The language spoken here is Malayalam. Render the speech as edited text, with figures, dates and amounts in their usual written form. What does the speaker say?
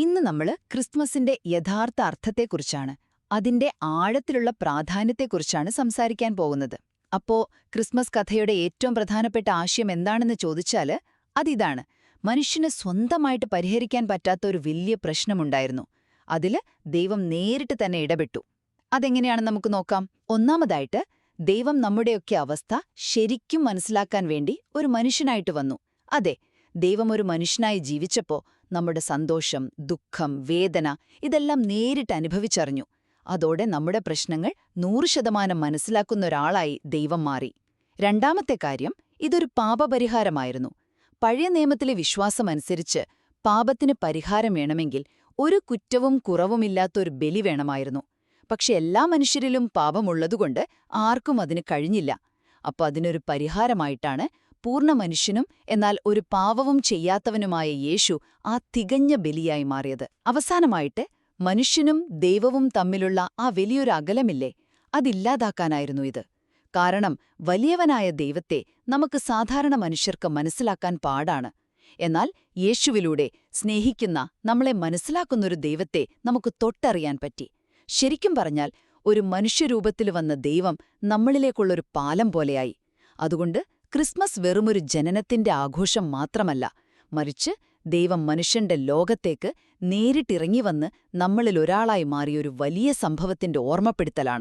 ഇന്ന് നമ്മള് ക്രിസ്മസിന്റെ യഥാർത്ഥ അർത്ഥത്തെക്കുറിച്ചാണ്, അതിന്റെ ആഴത്തിലുള്ള പ്രാധാന്യത്തെക്കുറിച്ചാണ് സംസാരിക്കാൻ പോകുന്നത്. അപ്പോ ക്രിസ്മസ് കഥയുടെ ഏറ്റവും പ്രധാനപ്പെട്ട ആശയം എന്താണെന്ന് ചോദിച്ചാല് അതിതാണ്: മനുഷ്യന് സ്വന്തമായിട്ട് പരിഹരിക്കാൻ പറ്റാത്ത ഒരു വലിയ പ്രശ്നമുണ്ടായിരുന്നു. അതില് ദൈവം നേരിട്ട് തന്നെ ഇടപെട്ടു. അതെങ്ങനെയാണെന്ന് നമുക്ക് നോക്കാം. ഒന്നാമതായിട്ട്, ദൈവം നമ്മുടെയൊക്കെ അവസ്ഥ ശരിക്കും മനസ്സിലാക്കാൻ വേണ്ടി ഒരു മനുഷ്യനായിട്ട് വന്നു. അതെ, ദൈവം ഒരു മനുഷ്യനായി ജീവിച്ചപ്പോ നമ്മുടെ സന്തോഷം, ദുഃഖം, വേദന ഇതെല്ലാം നേരിട്ട് അനുഭവിച്ചറിഞ്ഞു. അതോടെ നമ്മുടെ പ്രശ്നങ്ങൾ 100% മനസ്സിലാക്കുന്ന ഒരാളായി ദൈവം മാറി. രണ്ടാമത്തെ കാര്യം, ഇതൊരു പാപപരിഹാരമായിരുന്നു. പഴയ നിയമത്തിലെ വിശ്വാസമനുസരിച്ച് പാപത്തിന് പരിഹാരം വേണമെങ്കിൽ ഒരു കുറ്റവും കുറവുമില്ലാത്തൊരു ബലി വേണമായിരുന്നു. പക്ഷെ എല്ലാ മനുഷ്യരിലും പാപമുള്ളതുകൊണ്ട് ആർക്കും അതിന് കഴിഞ്ഞില്ല. അപ്പൊ അതിനൊരു പരിഹാരമായിട്ടാണ് പൂർണ്ണ മനുഷ്യനും എന്നാൽ ഒരു പാവവും ചെയ്യാത്തവനുമായ യേശു ആ തികഞ്ഞ ബലിയായി മാറിയത്. അവസാനമായിട്ട്, മനുഷ്യനും ദൈവവും തമ്മിലുള്ള ആ വലിയൊരു അകലമില്ലേ, അതില്ലാതാക്കാനായിരുന്നു ഇത്. കാരണം വലിയവനായ ദൈവത്തെ നമുക്ക് സാധാരണ മനുഷ്യർക്ക് മനസ്സിലാക്കാൻ പാടാണ്. എന്നാൽ യേശുവിലൂടെ സ്നേഹിക്കുന്ന, നമ്മളെ മനസ്സിലാക്കുന്നൊരു ദൈവത്തെ നമുക്ക് തൊട്ടറിയാൻ പറ്റി. ശരിക്കും പറഞ്ഞാൽ, ഒരു മനുഷ്യരൂപത്തിൽ വന്ന ദൈവം നമ്മളിലേക്കുള്ളൊരു പാലം പോലെയായി. അതുകൊണ്ട് ക്രിസ്മസ് വെറുമൊരു ജനനത്തിന്റെ ആഘോഷം മാത്രമല്ല, മറിച്ച് ദൈവം മനുഷ്യന്റെ ലോകത്തേക്ക് നേരിട്ടിറങ്ങിവന്ന് നമ്മളിലൊരാളായി മാറിയൊരു വലിയ സംഭവത്തിന്റെ ഓർമ്മപ്പെടുത്തലാണ്.